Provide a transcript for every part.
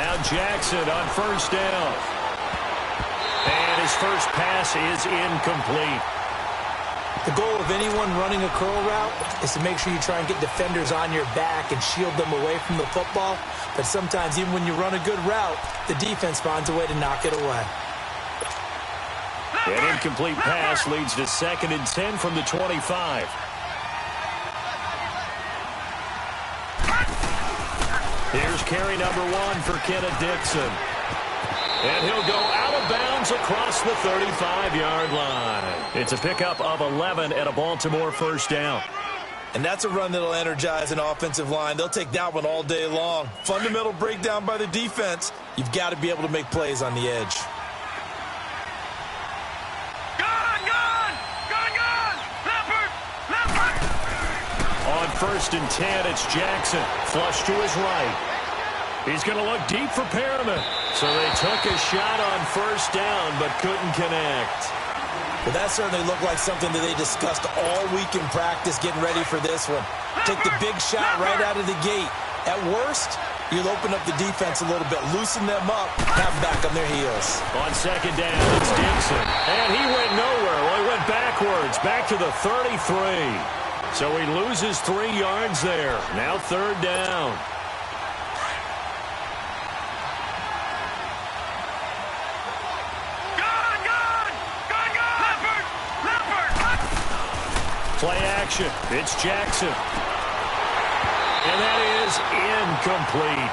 Now Jackson on first down. And his first pass is incomplete. The goal of anyone running a curl route is to make sure you try and get defenders on your back and shield them away from the football. But sometimes even when you run a good route, the defense finds a way to knock it away. An incomplete pass leads to 2nd and 10 from the 25. Here's carry number 1 for Kenneth Dixon. And he'll go out of bounds across the 35-yard line. It's a pickup of 11 and a Baltimore first down. And that's a run that'll energize an offensive line. They'll take that one all day long. Fundamental breakdown by the defense. You've got to be able to make plays on the edge. On 1st and 10, it's Jackson. Flush to his right. He's going to look deep for Perriman. So they took a shot on first down, but couldn't connect. Well, that certainly looked like something that they discussed all week in practice, getting ready for this one. Take the big shot right out of the gate. At worst, you'll open up the defense a little bit, loosen them up, have them back on their heels. On 2nd down, it's Dixon. And he went nowhere. Well, he went backwards, back to the 33. So he loses 3 yards there. Now 3rd down. Play action. It's Jackson. And that is incomplete.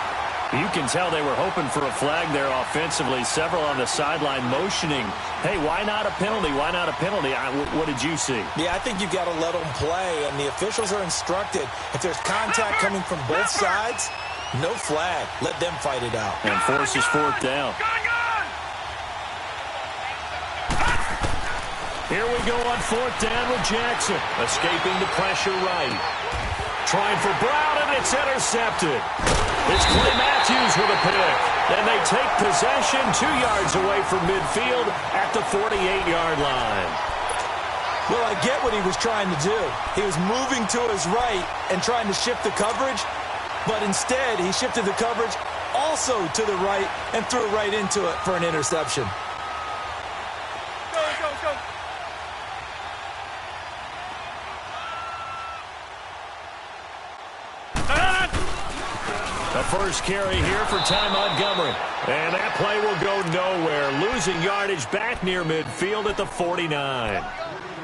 You can tell they were hoping for a flag there offensively. Several on the sideline motioning. Hey, why not a penalty? Why not a penalty? What did you see? Yeah, I think you've got to let them play, and the officials are instructed. If there's contact coming from both sides, no flag. Let them fight it out. And forces 4th down. Here we go on 4th down with Jackson. Escaping the pressure right. Trying for Brown, and it's intercepted. It's Clay Matthews with a pick. And they take possession 2 yards away from midfield at the 48-yard line. Well, I get what he was trying to do. He was moving to his right and trying to shift the coverage, but instead he shifted the coverage also to the right and threw right into it for an interception. First carry here for Ty Montgomery. And that play will go nowhere. Losing yardage back near midfield at the 49.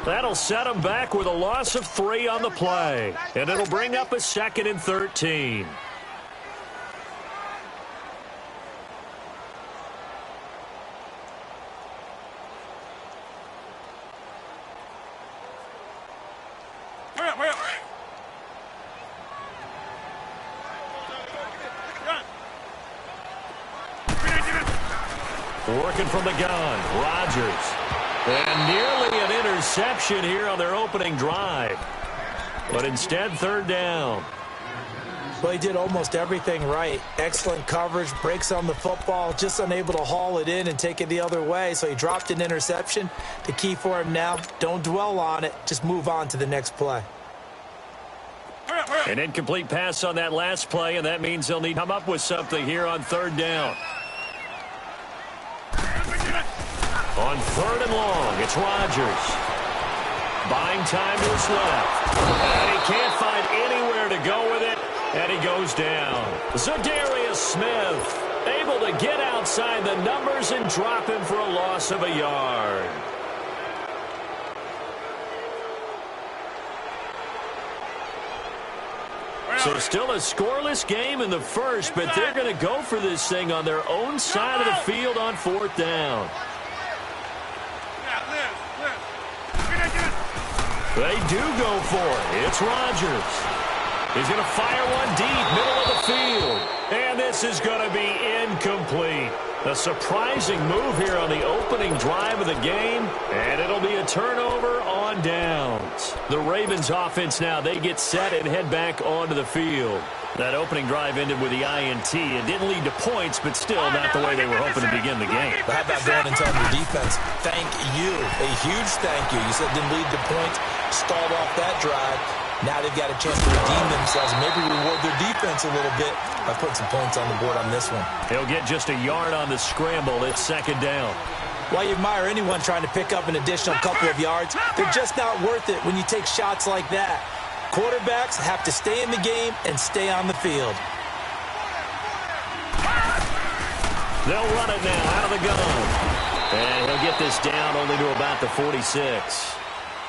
That'll set him back with a loss of 3 on the play. And it'll bring up a 2nd and 13. Working from the gun, Rodgers. And nearly an interception here on their opening drive. But instead, 3rd down. Well, he did almost everything right. Excellent coverage, breaks on the football, just unable to haul it in and take it the other way. So he dropped an interception. The key for him now, don't dwell on it. Just move on to the next play. An incomplete pass on that last play, and that means they'll need to come up with something here on 3rd down. On 3rd and long, it's Rodgers. Buying time to his left. And he can't find anywhere to go with it, and he goes down. Zadarius Smith able to get outside the numbers and drop him for a loss of a yard. So still a scoreless game in the first, but they're going to go for this thing on their own side of the field on 4th down. They do go for it. It's Rodgers. He's going to fire one deep, middle of the field. And this is going to be incomplete. A surprising move here on the opening drive of the game. And it'll be a turnover on downs. The Ravens offense now, they get set and head back onto the field. That opening drive ended with the INT. It didn't lead to points, but still not the way they were hoping to begin the game. But how about going and telling your defense, thank you, a huge thank you. You said it didn't lead to points, stalled off that drive. Now they've got a chance to redeem themselves and maybe reward their defense a little bit by putting some points on the board on this one. He'll get just a yard on the scramble. It's second down. While you admire anyone trying to pick up an additional couple of yards, they're just not worth it when you take shots like that. Quarterbacks have to stay in the game and stay on the field. They'll run it now out of the gun. And he'll get this down only to about the 46.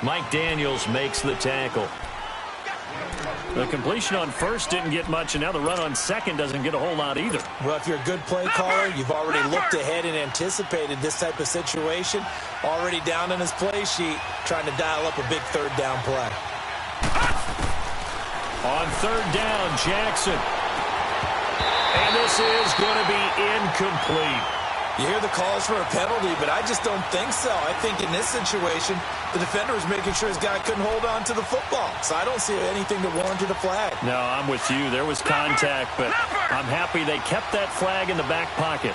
Mike Daniels makes the tackle. The completion on first didn't get much, and now the run on second doesn't get a whole lot either. Well, if you're a good play caller, you've already looked ahead and anticipated this type of situation. Already down in his play sheet, trying to dial up a big third down play. On third down, Jackson. And this is going to be incomplete. You hear the calls for a penalty, but I just don't think so. I think in this situation, the defender was making sure his guy couldn't hold on to the football. So I don't see anything that warranted a flag. No, I'm with you. There was contact, but I'm happy they kept that flag in the back pocket.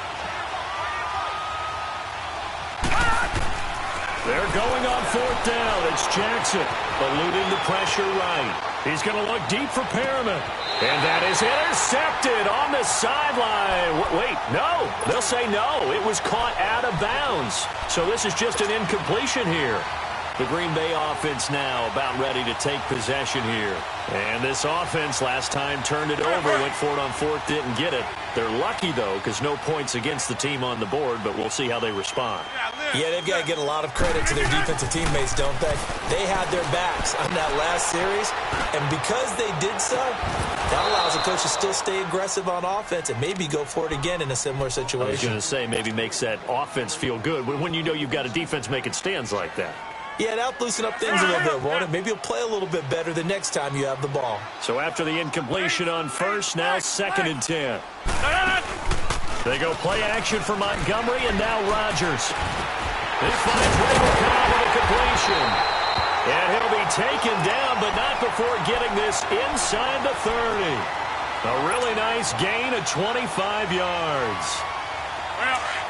They're going on fourth down. It's Jackson eluding the pressure right. He's going to look deep for Perriman. And that is intercepted on the sideline. Wait, no. They'll say no. It was caught out of bounds. So this is just an incompletion here. The Green Bay offense now about ready to take possession here. And this offense last time turned it over, went for it on fourth, didn't get it. They're lucky, though, because no points against the team on the board, but we'll see how they respond. Yeah, they've got to get a lot of credit to their defensive teammates, don't they? They had their backs on that last series, and because they did so, that allows the coach to still stay aggressive on offense and maybe go for it again in a similar situation. I was going to say, maybe makes that offense feel good when you know you've got a defense making stands like that. Yeah, that'll loosen up things a little bit, won't it? Maybe you'll play a little bit better the next time you have the ball. So after the incompletion on first, now second and 10. They go play action for Montgomery, and now Rodgers. He finds Randall Cobb with a completion. And he'll be taken down, but not before getting this inside the 30. A really nice gain of 25 yards.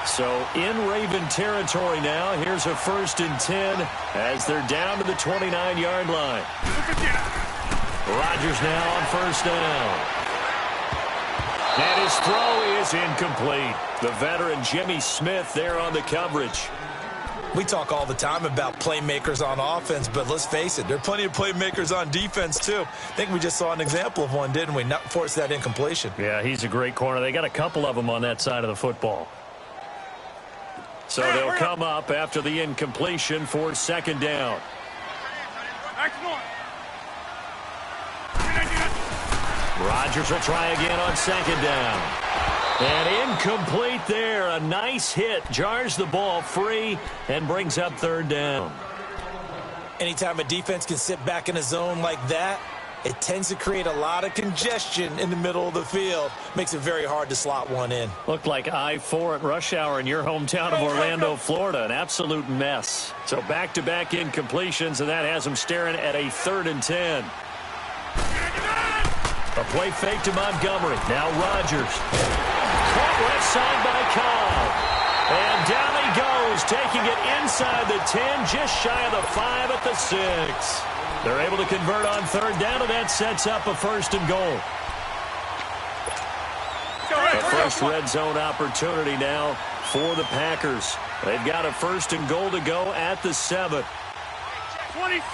So in Raven territory now, here's a first and 10 as they're down to the 29-yard line. Rodgers now on first down. And his throw is incomplete. The veteran Jimmy Smith there on the coverage. We talk all the time about playmakers on offense, but let's face it, there are plenty of playmakers on defense, too. I think we just saw an example of one, didn't we? Not force that incompletion. Yeah, he's a great corner. They got a couple of them on that side of the football. So they'll come up after the incompletion for second down. Rodgers will try again on second down. And incomplete there. A nice hit. Jars the ball free and brings up third down. Anytime a defense can sit back in a zone like that, it tends to create a lot of congestion in the middle of the field. Makes it very hard to slot one in. Looked like I-4 at rush hour in your hometown of Orlando, Florida. An absolute mess. So back-to-back incompletions, and that has them staring at a third and 10. A play fake to Montgomery. Now Rodgers. Caught left side by Cobb. And down he goes, taking it inside the 10, just shy of the 5 at the 6. They're able to convert on third down, and that sets up a first and goal. A first red zone opportunity now for the Packers. They've got a first and goal to go at the 7. 26.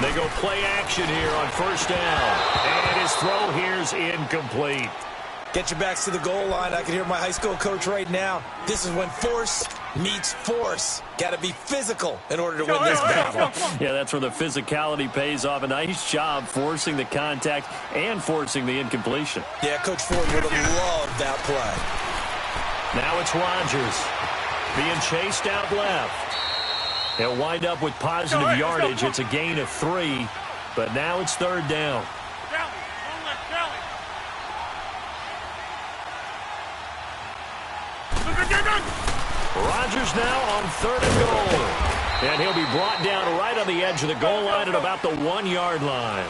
They go play action here on first down. And his throw here's incomplete. Get your backs to the goal line. I can hear my high school coach right now. This is when force meets force. Got to be physical in order to win this battle. Yeah, that's where the physicality pays off. A nice job forcing the contact and forcing the incompletion. Yeah, Coach Ford would have loved that play. Now it's Rodgers being chased out left. He'll wind up with positive yardage. It's a gain of 3, but now it's third down. Rodgers now on third and goal. And he'll be brought down right on the edge of the goal line at about the 1-yard line.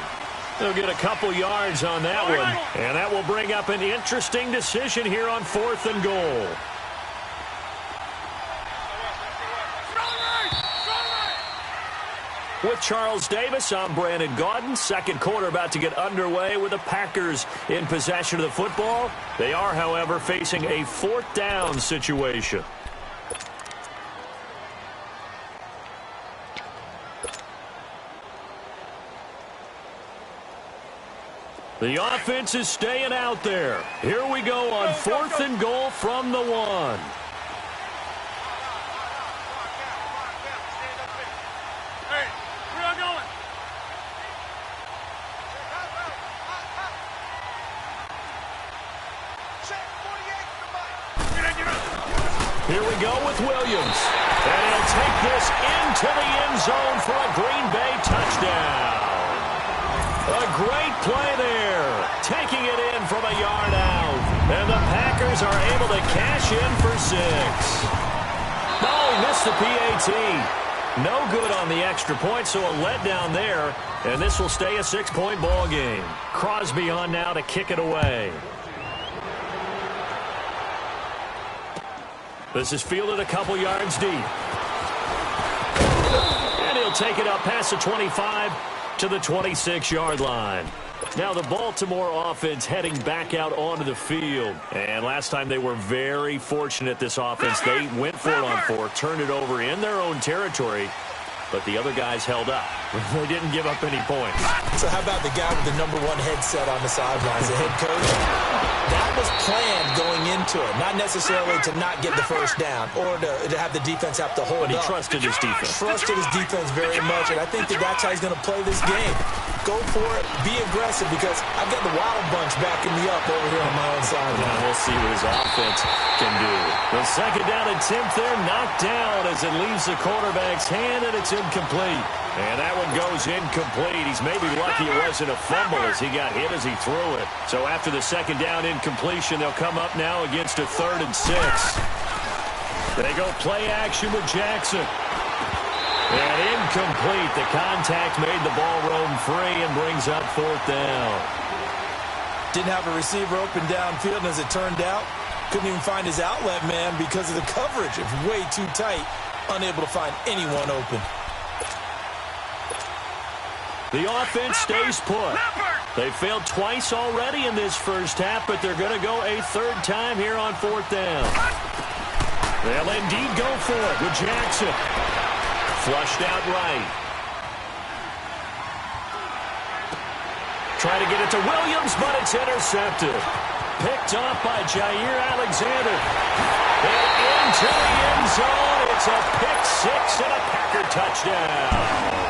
They'll get a couple yards on that one. And that will bring up an interesting decision here on fourth and goal. With Charles Davis, I'm Brandon Gaudin. Second quarter about to get underway with the Packers in possession of the football. They are, however, facing a fourth down situation. The offense is staying out there. Here we go on 4th and goal from the 1. Here we go with Williams. And he'll take this into the end zone for a Green Bay touchdown. A great play there. Taking it in from a yard out. And the Packers are able to cash in for 6. No, he missed the PAT. No good on the extra point, so a letdown there. And this will stay a 6-point ball game. Crosby on now to kick it away. This is fielded a couple yards deep. And he'll take it up past the 25 to the 26-yard line. Now the Baltimore offense heading back out onto the field. And last time they were very fortunate, this offense. They went for it on 4, turned it over in their own territory. But the other guys held up. They didn't give up any points. So how about the guy with the #1 headset on the sidelines, the head coach? That was planned going into it. Not necessarily to not get the first down or to have the defense have to hold up. But he trusted his defense. Trusted his defense very much, and I think that's how he's going to play this game. Go for it. Be aggressive, because I've got the Wild Bunch backing me up over here on my own side. Now we'll see what his offense can do. The second down attempt there knocked down as it leaves the quarterback's hand, and it's incomplete. And that one goes incomplete. He's maybe lucky it wasn't a fumble as he got hit as he threw it. So after the second down incompletion, they'll come up now against a 3rd and 6. They go play action with Jackson. And incomplete. The contact made the ball roam free and brings up 4th down. Didn't have a receiver open downfield, and as it turned out, couldn't even find his outlet man because of the coverage. It's way too tight. Unable to find anyone open. The offense stays put. They failed twice already in this first half, but they're going to go a 3rd time here on 4th down. They'll indeed go for it with Jackson. Flushed out right. Try to get it to Williams, but it's intercepted. Picked off by Jair Alexander. And into the end zone. It's a pick 6 and a Packer touchdown.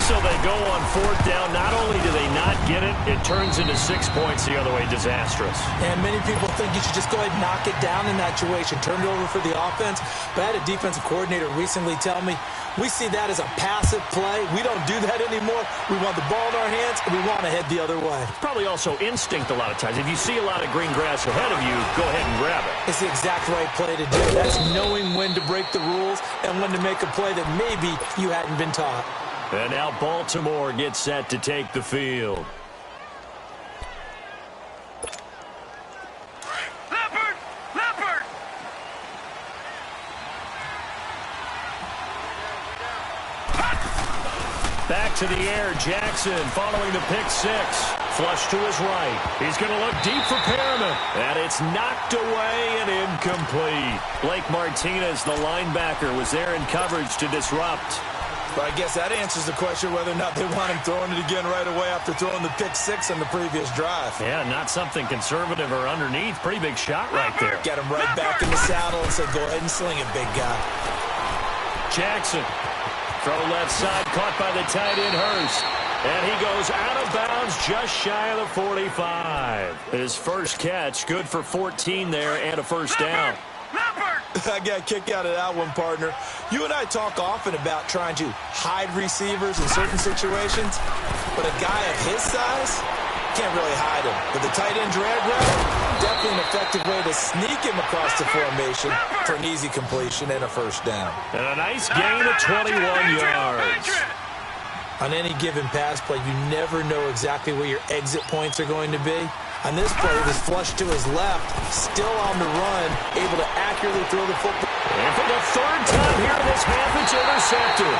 So they go on 4th down. Not only do they not get it, it turns into 6 points the other way. Disastrous. And many people think you should just go ahead and knock it down in that situation. Turn it over for the offense. But I had a defensive coordinator recently tell me, we see that as a passive play. We don't do that anymore. We want the ball in our hands, and we want to head the other way. Probably also instinct a lot of times. If you see a lot of green grass ahead of you, go ahead and grab it. It's the exact right play to do. That's knowing when to break the rules and when to make a play that maybe you hadn't been taught. And now Baltimore gets set to take the field. Leopard! Back to the air, Jackson following the pick 6. Flush to his right. He's going to look deep for Perriman. And it's knocked away and incomplete. Blake Martinez, the linebacker, was there in coverage to disrupt. But I guess that answers the question whether or not they want him throwing it again right away after throwing the pick 6 on the previous drive. Yeah, not something conservative or underneath. Pretty big shot right there. Get him right back in the saddle and said, go ahead and sling it, big guy. Jackson. Throw left side, caught by the tight end, Hurst. And he goes out of bounds just shy of the 45. His first catch, good for 14 there and a first down. I got a kick out of that one, partner. You and I talk often about trying to hide receivers in certain situations, but a guy of his size can't really hide him. But the tight end drag route, definitely an effective way to sneak him across the formation for an easy completion and a first down. And a nice gain of 21 yards. On any given pass play, you never know exactly where your exit points are going to be. On this play, it was flushed to his left, still on the run, able to accurately throw the football. And for the third time here in this half, it's intercepted.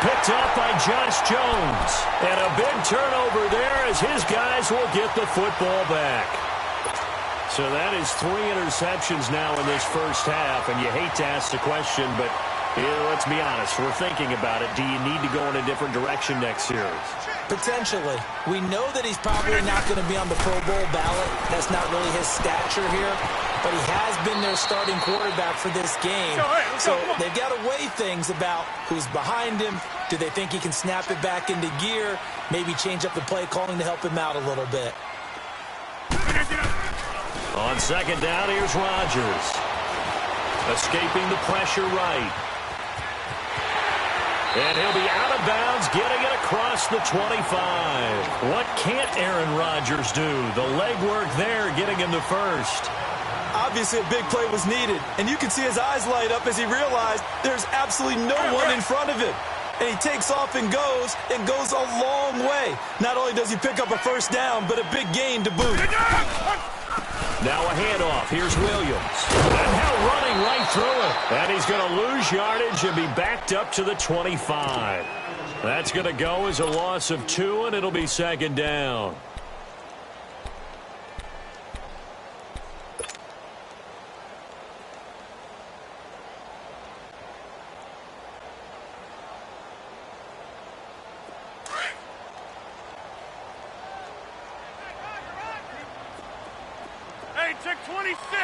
Picked up by Josh Jones. And a big turnover there as his guys will get the football back. So that is 3 interceptions now in this first half. And you hate to ask the question, but let's be honest. We're thinking about it. Do you need to go in a different direction next series? Potentially. We know that he's probably not going to be on the Pro Bowl ballot. That's not really his stature here. But he has been their starting quarterback for this game. So they've got to weigh things about who's behind him. Do they think he can snap it back into gear? Maybe change up the play calling to help him out a little bit. On second down, here's Rodgers. Escaping the pressure right. And he'll be out of bounds, getting it across the 25. What can't Aaron Rodgers do? The legwork there, getting him the first. Obviously, a big play was needed, and you can see his eyes light up as he realized there's absolutely no one in front of him. And he takes off and goes a long way. Not only does he pick up a first down, but a big gain to boot. Now a handoff. Here's Williams. And now running right through it. And he's going to lose yardage and be backed up to the 25. That's going to go as a loss of 2, and it'll be second down. Check 26.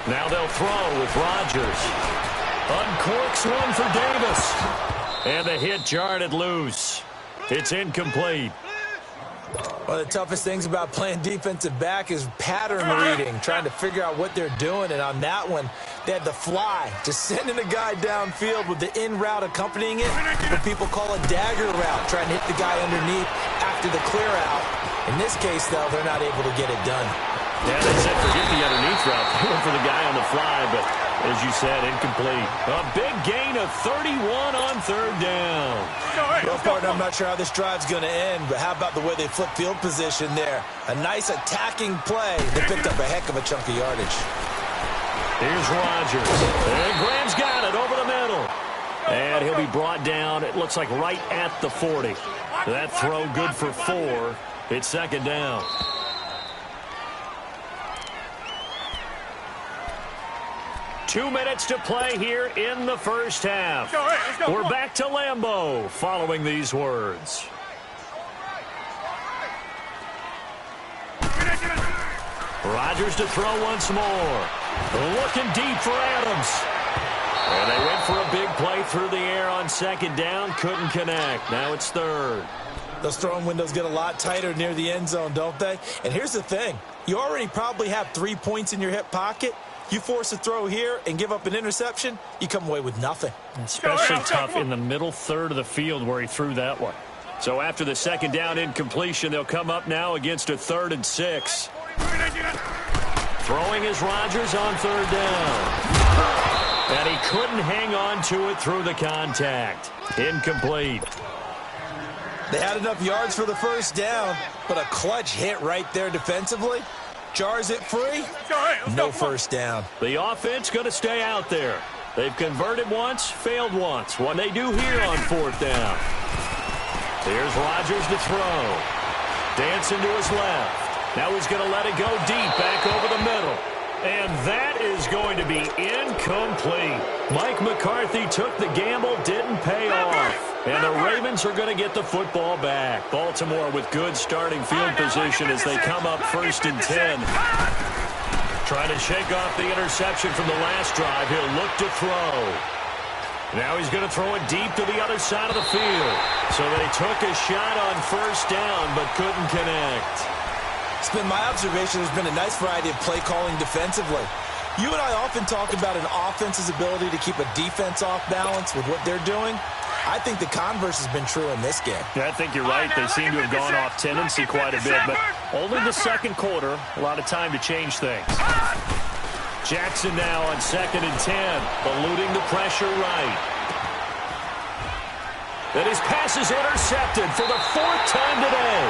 Now they'll throw with Rodgers. Uncorks one for Davis. And the hit jarred it loose. It's incomplete. One of the toughest things about playing defensive back is pattern reading, trying to figure out what they're doing. And on that one, they had the fly, just sending a guy downfield with the in route accompanying it, what people call a dagger route, trying to hit the guy underneath after the clear out. In this case, though, they're not able to get it done. Yeah, they said forget the underneath route. They went for the guy on the fly, but as you said, incomplete. A big gain of 31 on third down. Well, partner, I'm not sure how this drive's going to end, but how about the way they flip field position there? A nice attacking play. They picked up a heck of a chunk of yardage. Here's Rodgers. And Graham's got it over the middle. And he'll be brought down, it looks like right at the 40. That throw good for 4. It's second down. Two minutes to play here in the first half. We're back to Lambeau following these words. Rodgers to throw once more. Looking deep for Adams. And they went for a big play through the air on second down. Couldn't connect. Now it's third. Those throwing windows get a lot tighter near the end zone, don't they? And here's the thing. You already probably have 3 points in your hip pocket. You force a throw here and give up an interception, you come away with nothing. Especially tough in the middle third of the field where he threw that one. So after the second down incompletion, they'll come up now against a 3rd and 6. Throwing is Rodgers on third down. And he couldn't hang on to it through the contact. Incomplete. They had enough yards for the first down, but a clutch hit right there defensively. Jars it free. No first down. The offense going to stay out there. They've converted once, failed once. What they do here on fourth down. Here's Rodgers to throw. Dancing to his left. Now he's going to let it go deep back over the middle. And that is going to be incomplete. Mike McCarthy took the gamble, didn't pay off. And the Ravens are going to get the football back. Baltimore with good starting field position as they come up 1st and 10. Trying to shake off the interception from the last drive. He'll look to throw. Now he's going to throw it deep to the other side of the field. So they took a shot on first down but couldn't connect. It's been my observation there's been a nice variety of play calling defensively. You and I often talk about an offense's ability to keep a defense off balance with what they're doing. I think the converse has been true in this game. Yeah, I think you're right. They seem to have gone off tendency quite a bit, but only the second quarter, a lot of time to change things. Jackson now on 2nd and 10, eluding the pressure right. And his pass is intercepted for the 4th time today.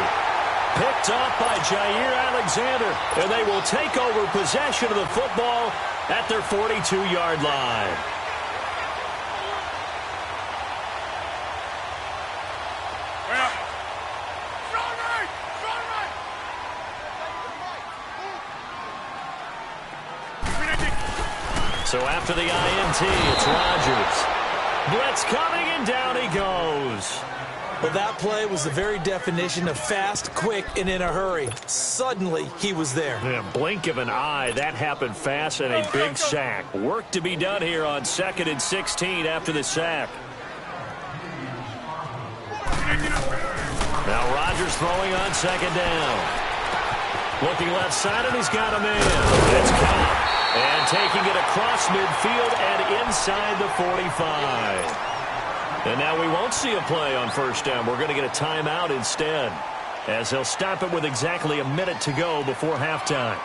Picked off by Jair Alexander, and they will take over possession of the football at their 42-yard line. So after the INT, it's Rodgers. Blitz coming, and down he goes. Well, that play was the very definition of fast, quick, and in a hurry. Suddenly, he was there. In a blink of an eye, that happened fast, and a big sack. Work to be done here on 2nd and 16 after the sack. Now Rodgers throwing on 2nd down. Looking left side, and he's got him in. It's caught. And taking it across midfield and inside the 45. And now we won't see a play on 1st down. We're going to get a timeout instead, as they'll stop it with exactly a minute to go before halftime.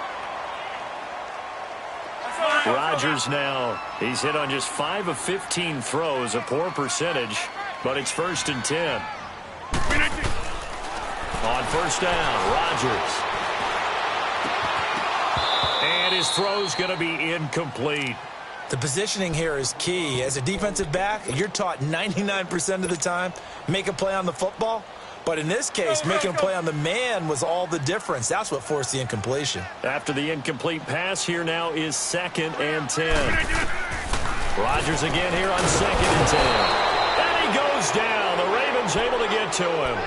Rodgers now, he's hit on just 5 of 15 throws, a poor percentage, but it's 1st and 10. On 1st down, Rodgers. And his throw's going to be incomplete. The positioning here is key. As a defensive back, you're taught 99% of the time, make a play on the football. But in this case, making a play on the man was all the difference. That's what forced the incompletion. After the incomplete pass, here now is 2nd and 10. Rodgers again here on 2nd and 10. And he goes down. The Ravens able to get to him.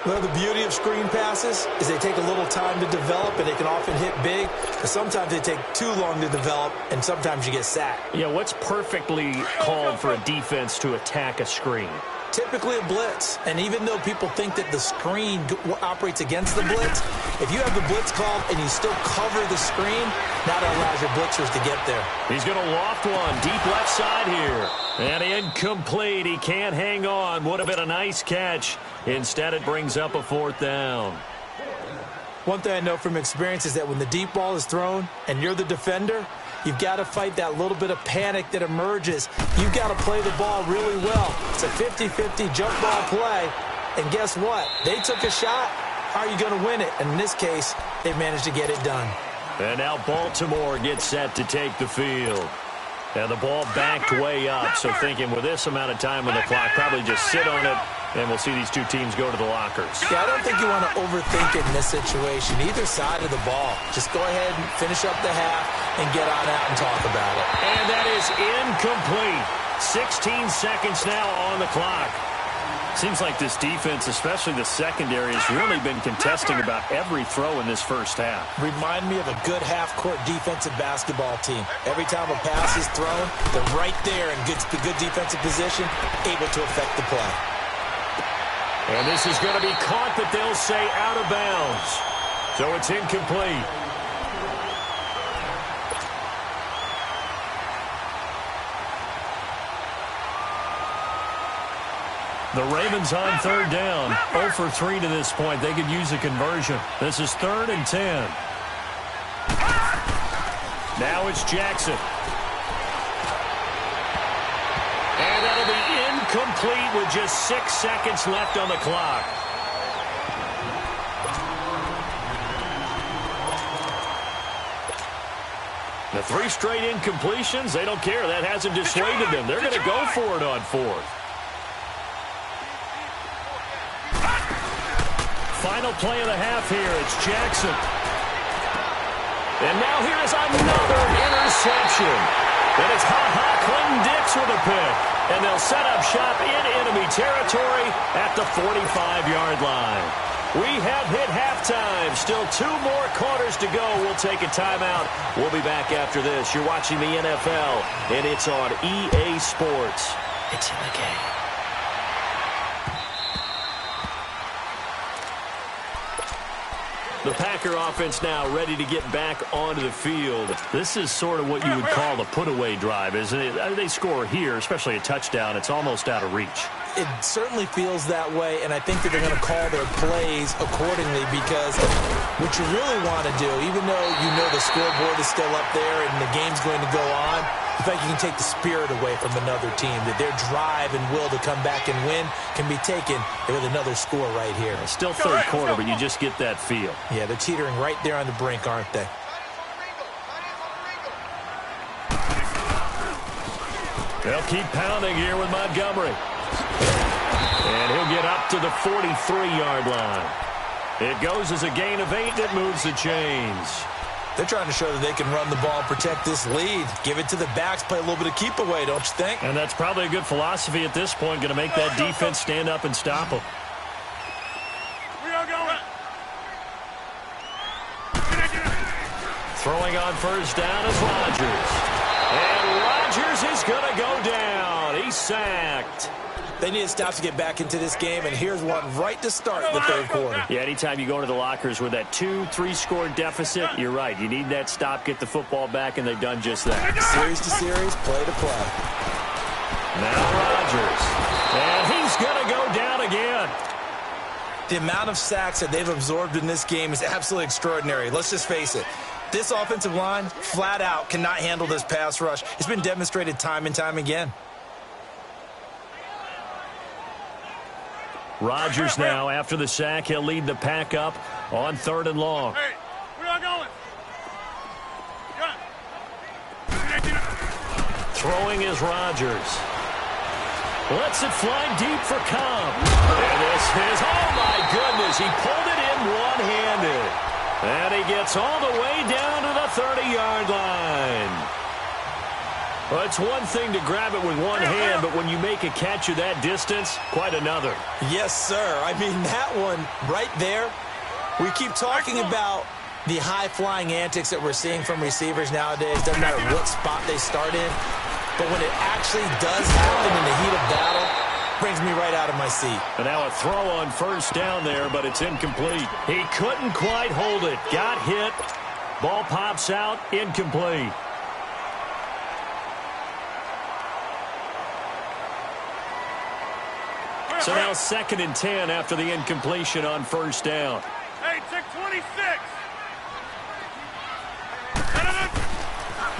Well, the beauty of screen passes is they take a little time to develop, and they can often hit big. But sometimes they take too long to develop, and sometimes you get sacked. Yeah, what's perfectly called for a defense to attack a screen? Typically a blitz. And even though people think that the screen operates against the blitz, if you have the blitz called and you still cover the screen, now that allows your blitzers to get there. He's going to loft one deep left side here. And incomplete. He can't hang on. Would have been a nice catch. Instead, it brings up a 4th down. One thing I know from experience is that when the deep ball is thrown and you're the defender, you've got to fight that little bit of panic that emerges. You've got to play the ball really well. It's a 50-50 jump ball play. And guess what? They took a shot. How are you going to win it? And in this case, they managed to get it done. And now Baltimore gets set to take the field. And the ball backed way up. So thinking with this amount of time on the clock, probably just sit on it. And we'll see these two teams go to the lockers. Yeah, I don't think you want to overthink it in this situation. Either side of the ball. Just go ahead and finish up the half and get on out and talk about it. And that is incomplete. 16 seconds now on the clock. Seems like this defense, especially the secondary, has really been contesting about every throw in this first half. Remind me of a good half-court defensive basketball team. Every time a pass is thrown, they're right there in good defensive position, able to affect the play. And this is going to be caught, but they'll say out of bounds. So it's incomplete. The Ravens on 3rd down. 0 for 3 to this point. They could use a conversion. This is 3rd and 10. Now it's Jackson. And that'll be incomplete with just 6 seconds left on the clock. The 3 straight incompletions, they don't care. That hasn't dissuaded them. They're going to go for it on 4th. Final play of the half here. It's Jackson. And now here is another interception. And it's Clinton Dix with a pick. And they'll set up shop in enemy territory at the 45-yard line. We have hit halftime. Still 2 more quarters to go. We'll take a timeout. We'll be back after this. You're watching the NFL, and it's on EA Sports. It's in the game. The Packer offense now ready to get back onto the field. This is sort of what you would call the put-away drive, isn't it? They score here, especially a touchdown. It's almost out of reach. It certainly feels that way, and I think that they're going to call their plays accordingly, because what you really want to do, even though you know the scoreboard is still up there and the game's going to go on, In fact, you can take the spirit away from another team, that their drive and will to come back and win can be taken with another score right here. Still third quarter, but you just get that feel. Yeah, they're teetering right there on the brink, aren't they? They'll keep pounding here with Montgomery. And he'll get up to the 43-yard line. It goes as a gain of 8, and it moves the chains. They're trying to show that they can run the ball and protect this lead. Give it to the backs, play a little bit of keep away, don't you think? And that's probably a good philosophy at this point, going to make that defense stand up and stop them. We are going. Throwing on first down is Rodgers. And Rodgers is going to go down. He's sacked. They need to stop to get back into this game, and here's one right to start the third quarter. Yeah, anytime you go to the lockers with that 2-3 score deficit, you're right. You need that stop, get the football back, and they've done just that. Series to series, play to play. Now Rodgers. And he's going to go down again. The amount of sacks that they've absorbed in this game is absolutely extraordinary. Let's just face it. This offensive line, flat out, cannot handle this pass rush. It's been demonstrated time and time again. Rodgers now, after the sack, he'll lead the pack up on 3rd and long. Hey, we are going. Throwing is Rodgers. Lets it fly deep for Cobb. And this is, oh my goodness, he pulled it in one-handed. And he gets all the way down to the 30-yard line. Well, it's one thing to grab it with one hand, but when you make a catch of that distance, quite another. Yes, sir. I mean, that one right there, we keep talking about the high-flying antics that we're seeing from receivers nowadays. Doesn't matter what spot they start in. But when it actually does happen in the heat of battle, brings me right out of my seat. And now a throw on first down there, but it's incomplete. He couldn't quite hold it. Got hit. Ball pops out. Incomplete. So now 2nd and 10 after the incompletion on first down. Hey, check 26.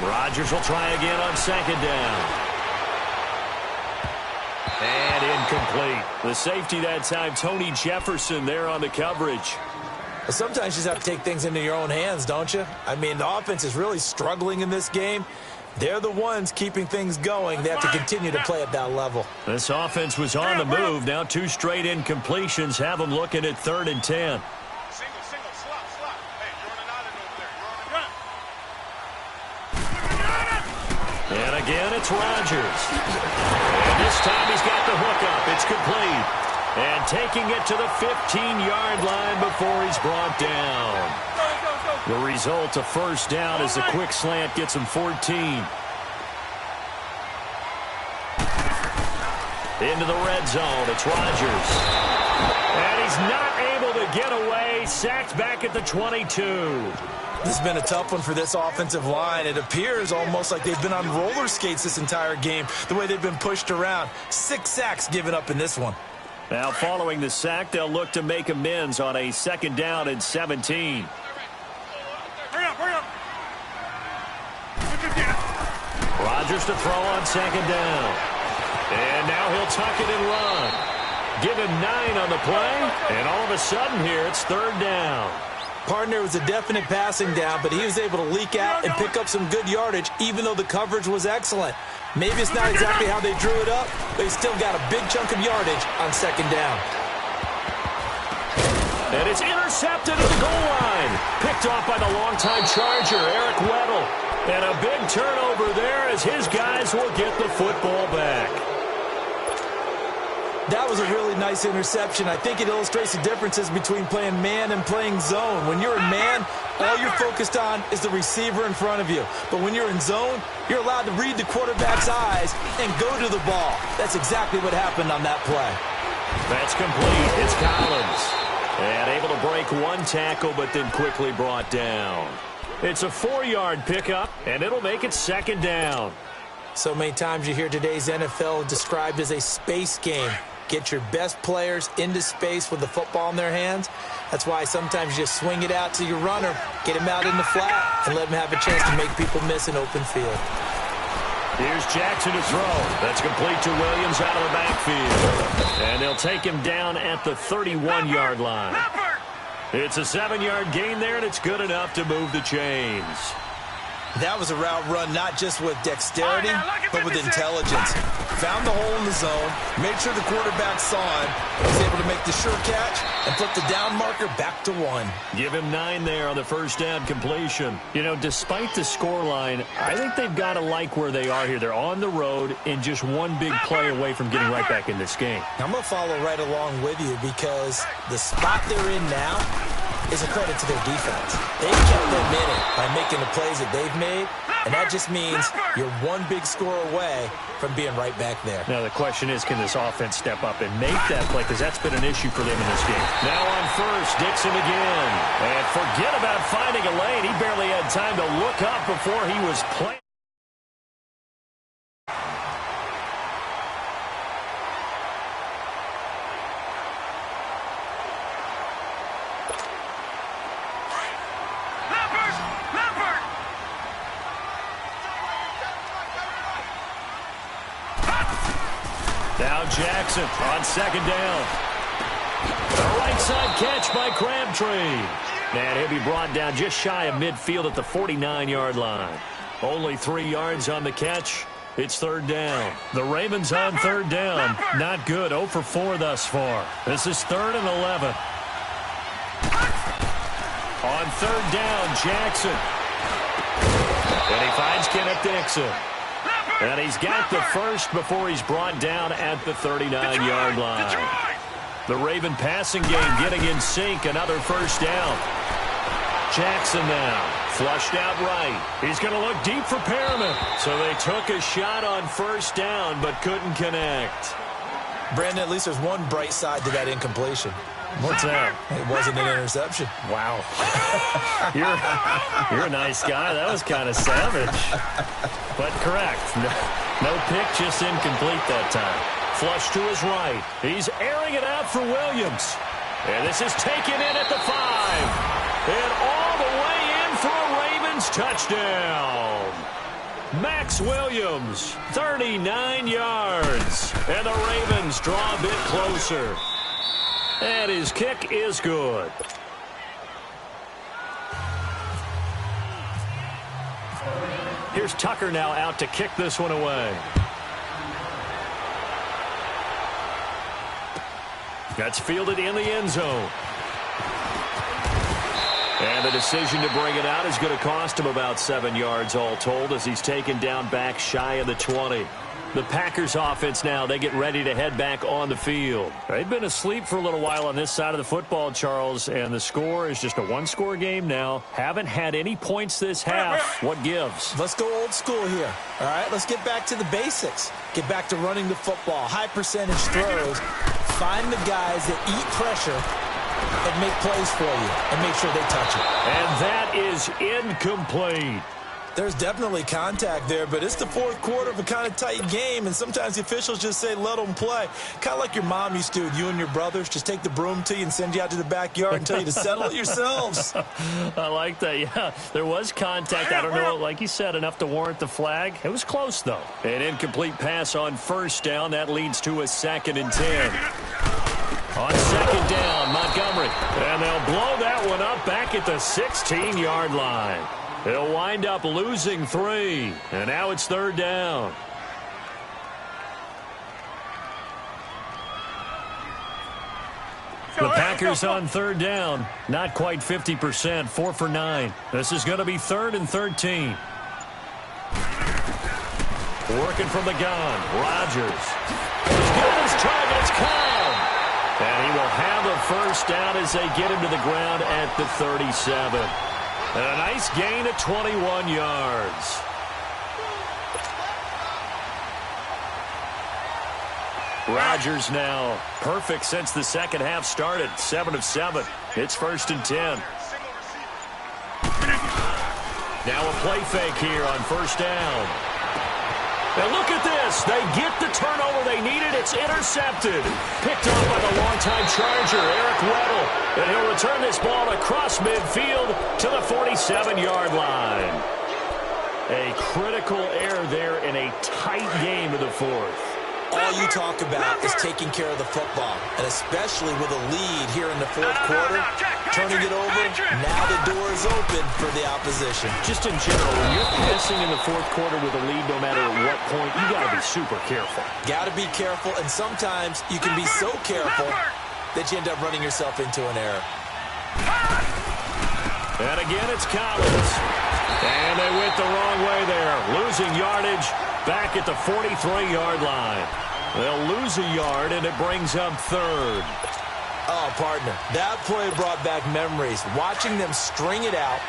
Rodgers will try again on 2nd down. And incomplete. The safety that time, Tony Jefferson there on the coverage. Well, sometimes you just have to take things into your own hands, don't you? I mean, the offense is really struggling in this game. They're the ones keeping things going. They have to continue to play at that level. This offense was on the move. Now 2 straight incompletions have them looking at 3rd and 10. Single, slot. Hey, you're on an island over there. And again, it's Rodgers. And this time he's got the hook up. It's complete. And taking it to the 15-yard line before he's brought down. The result, a first down, as the quick slant gets him 14. Into the red zone, it's Rodgers. And he's not able to get away. Sacked back at the 22. This has been a tough one for this offensive line. It appears almost like they've been on roller skates this entire game, the way they've been pushed around. 6 sacks given up in this one. Now, following the sack, they'll look to make amends on a 2nd down and 17. Hurry up. Rodgers to throw on 2nd down. And now he'll tuck it and run. Give him 9 on the play, and all of a sudden here, it's 3rd down. Partner was a definite passing down, but he was able to leak out and pick up some good yardage, even though the coverage was excellent. Maybe it's not exactly how they drew it up, but he still got a big chunk of yardage on 2nd down. And it's intercepted at the goal line. Picked off by the longtime Charger, Eric Weddle. And a big turnover there as his guys will get the football back. That was a really nice interception. I think it illustrates the differences between playing man and playing zone. When you're in man, all you're focused on is the receiver in front of you. But when you're in zone, you're allowed to read the quarterback's eyes and go to the ball. That's exactly what happened on that play. That's complete. It's Collins. And able to break 1 tackle, but then quickly brought down. It's a 4-yard pickup, and it'll make it 2nd down. So many times you hear today's NFL described as a space game. Get your best players into space with the football in their hands. That's why sometimes you just swing it out to your runner, get him out in the flat, and let him have a chance to make people miss an open field. Here's Jackson to throw. That's complete to Williams out of the backfield. And they'll take him down at the 31-yard line. It's a 7-yard gain there, and it's good enough to move the chains. That was a route run not just with dexterity, but with intelligence. Found the hole in the zone, made sure the quarterback saw him, was able to make the sure catch, and flip the down marker back to 1. Give him 9 there on the first down completion. You know, despite the scoreline, I think they've got to like where they are here. They're on the road and just one big play away from getting right back in this game. I'm going to follow right along with you because the spot they're in now is a credit to their defense. They've kept them in it by making the plays that they've made, and that just means you're one big score away from being right back there. Now the question is, can this offense step up and make that play? Because that's been an issue for them in this game. Now on first, Dixon again. And forget about finding a lane. He barely had time to look up before he was playing. Now Jackson on second down. A right side catch by Crabtree. And he'll be brought down just shy of midfield at the 49-yard line. Only 3 yards on the catch. It's third down. The Ravens on third down. Not good. 0 for 4 thus far. This is 3rd and 11. On third down, Jackson. And he finds Kenneth Dixon. And he's got the first before he's brought down at the 39-yard line. The Raven passing game getting in sync. Another first down. Jackson now. Flushed out right. He's going to look deep for Perriman. So they took a shot on first down but couldn't connect. Brandon, at least there's one bright side to that incompletion. What's that? It wasn't an interception. Wow. You're a nice guy. That was kind of savage. But correct. No pick, just incomplete that time. Flush to his right. He's airing it out for Williams. And this is taken in at the 5. And all the way in for a Ravens touchdown. Max Williams, 39 yards. And the Ravens draw a bit closer. And his kick is good. Here's Tucker now out to kick this one away. That's fielded in the end zone. And the decision to bring it out is going to cost him about 7 yards all told as he's taken down back shy of the 20. The Packers offense now, they get ready to head back on the field. They've been asleep for a little while on this side of the football, Charles, and the score is just a one-score game now. Haven't had any points this half. What gives? Let's go old school here. All right, let's get back to the basics. Get back to running the football, high percentage throws. Find the guys that eat pressure and make plays for you and make sure they touch it. And that is incomplete. There's definitely contact there, but it's the fourth quarter of a kind of tight game, and sometimes the officials just say, let them play. Kind of like your mom used to with you and your brothers. Just take the broom to you and send you out to the backyard and tell you to settle it yourselves. I like that, yeah. There was contact. I don't know, like you said, enough to warrant the flag. It was close, though. An incomplete pass on first down. That leads to a 2nd and 10. On second down, Montgomery. And they'll blow that one up back at the 16-yard line. They'll wind up losing 3. And now it's third down. The Packers on third down. Not quite 50%. 4 for 9. This is going to be 3rd and 13. Working from the gun. Rodgers. He's got his target. It's Cobb. And he will have a first down as they get him to the ground at the 37. And a nice gain of 21 yards. Rodgers now perfect since the second half started. 7 of 7. It's 1st and 10. Now a play fake here on first down. And look at this. They get the turnover they needed. It's intercepted. Picked up by the longtime Charger, Eric Weddle. And he'll return this ball across midfield to the 47-yard line. A critical error there in a tight game of the fourth. All you talk about is taking care of the football, and especially with a lead here in the fourth quarter, turning it over, now the door is open for the opposition. Just in general, when you're passing in the fourth quarter with a lead, no matter at what point, you got to be super careful. Got to be careful, and sometimes you can be so careful that you end up running yourself into an error. And again, it's Collins. And they went the wrong way there, losing yardage back at the 43-yard line. They'll lose a yard, and it brings up third. Oh, partner, that play brought back memories. Watching them string it out,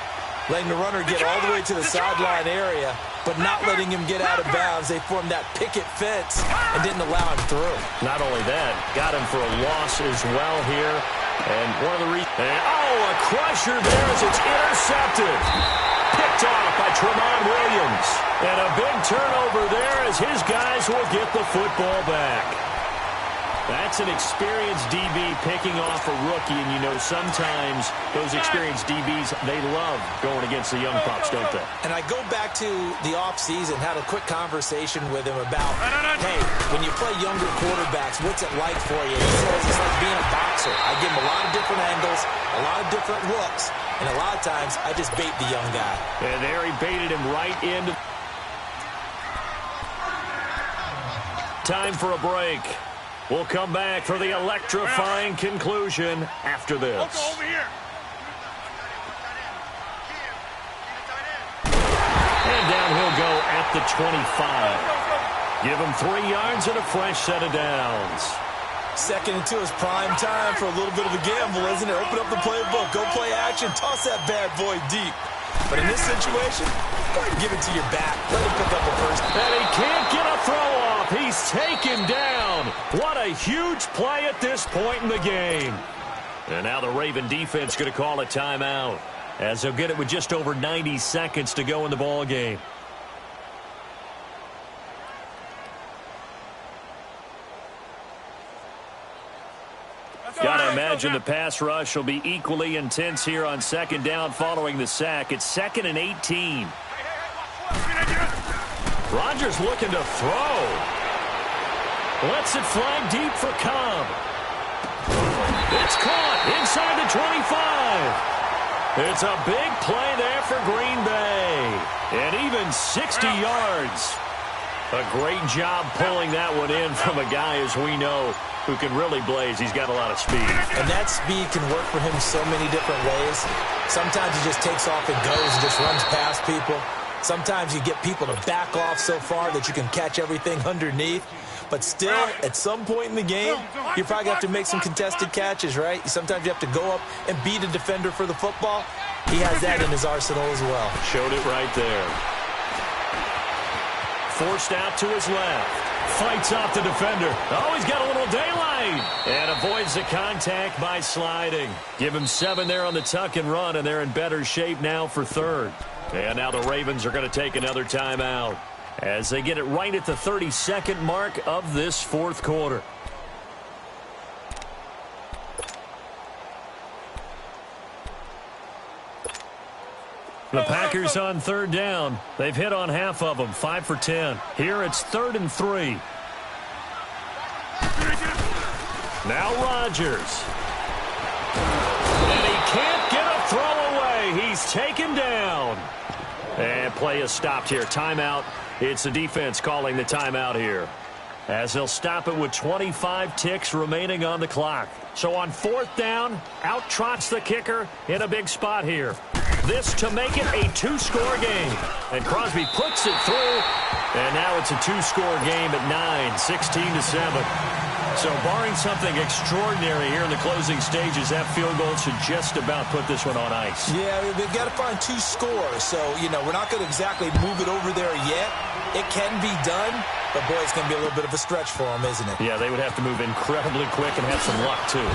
letting the runner get all the way to the sideline area, but not letting him get out of bounds. They formed that picket fence and didn't allow him through. Not only that, got him for a loss as well here. And one of the reasons... a crusher there as it's intercepted. Picked off by Tramon Williams. And a big turnover there as his guys will get the football back. That's an experienced DB picking off a rookie, and you know sometimes those experienced DBs, they love going against the young pups, don't they? And I go back to the offseason, had a quick conversation with him about, hey, when you play younger quarterbacks, what's it like for you? He says it's like being a boxer. I give him a lot of different angles, a lot of different looks, and a lot of times I just bait the young guy. And there he baited him right into... Time for a break. We'll come back for the electrifying conclusion after this. Over here. And down he'll go at the 25. Give him 3 yards and a fresh set of downs. Second and 2 is prime time for a little bit of a gamble, isn't it? Open up the playbook, go play action, toss that bad boy deep. But in this situation, go ahead and give it to your back. Let him pick up a first. And he can't get a throw off. He's taken down. What a huge play at this point in the game. And now the Raven defense going to call a timeout, as they'll get it with just over 90 seconds to go in the ball game. Got to imagine the pass rush will be equally intense here on second down following the sack. It's 2nd and 18. Rodgers looking to throw. Lets it fly deep for Cobb. It's caught inside the 25. It's a big play there for Green Bay. And even 60 yards. A great job pulling that one in from a guy, as we know, who can really blaze. He's got a lot of speed. And that speed can work for him so many different ways. Sometimes he just takes off and goes and just runs past people. Sometimes you get people to back off so far that you can catch everything underneath. But still, at some point in the game, you probably have to make some contested catches, right? Sometimes you have to go up and beat a defender for the football. He has that in his arsenal as well. Showed it right there. Forced out to his left. Fights off the defender. Oh, he's got a little daylight. And avoids the contact by sliding. Give him 7 there on the tuck and run, and they're in better shape now for third. And now the Ravens are going to take another timeout as they get it right at the 32nd mark of this fourth quarter. The Packers on third down. They've hit on half of them, 5 for 10. Here it's 3rd and 3. Now Rodgers. And he can't get a throw away. He's taken down. And play is stopped here. Timeout. It's the defense calling the timeout here, as they'll stop it with 25 ticks remaining on the clock. So on 4th down, out trots the kicker in a big spot here. This to make it a 2-score game. And Crosby puts it through. And now it's a 2-score game at 9, 16-7. So barring something extraordinary here in the closing stages, that field goal should just about put this one on ice. Yeah, they've got to find 2 scores. So, we're not going to exactly move it over there yet. It can be done, But, boy, it's going to be a little bit of a stretch for them, isn't it? Yeah, they would have to move incredibly quick and have some luck, too.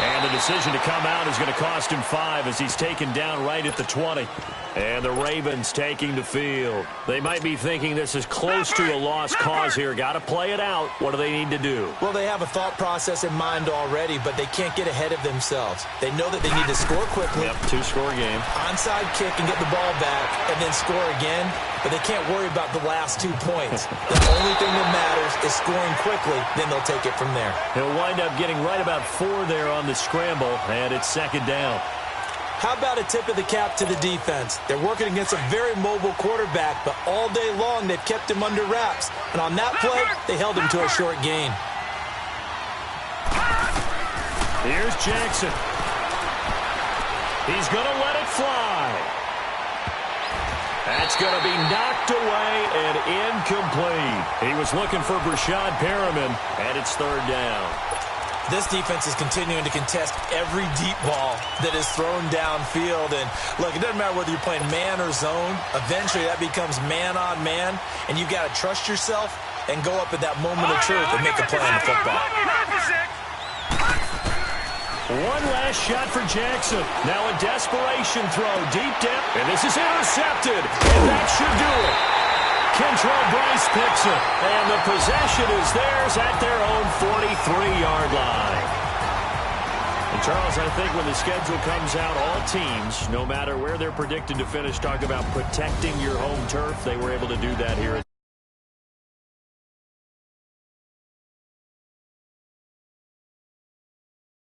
And the decision to come out is going to cost him 5 as he's taken down right at the 20. And the Ravens taking the field. They might be thinking this is close to a lost cause here. Got to play it out. What do they need to do? Well, they have a thought process in mind already, but they can't get ahead of themselves. They know that they need to score quickly. Yep, 2-score game. Onside kick and get the ball back and then score again, but they can't worry about the last 2 points. The only thing that matters is scoring quickly, then they'll take it from there. He'll wind up getting right about 4 there on the scramble, and it's second down. How about a tip of the cap to the defense? They're working against a very mobile quarterback, but all day long they've kept him under wraps. And on that play, they held him to a short gain. Here's Jackson. He's going to let it fly. That's going to be knocked away and incomplete. He was looking for Brashad Perriman, and it's third down. This defense is continuing to contest every deep ball that is thrown downfield. And, look, it doesn't matter whether you're playing man or zone. Eventually, that becomes man on man, and you've got to trust yourself and go up at that moment of truth and make a play on the football. One last shot for Jackson. Now a desperation throw deep down. And this is intercepted. And that should do it. Kentrell Bryce picks it. And the possession is theirs at their own 43-yard line. And Charles, I think when the schedule comes out, all teams, no matter where they're predicted to finish, talk about protecting your home turf. They were able to do that here.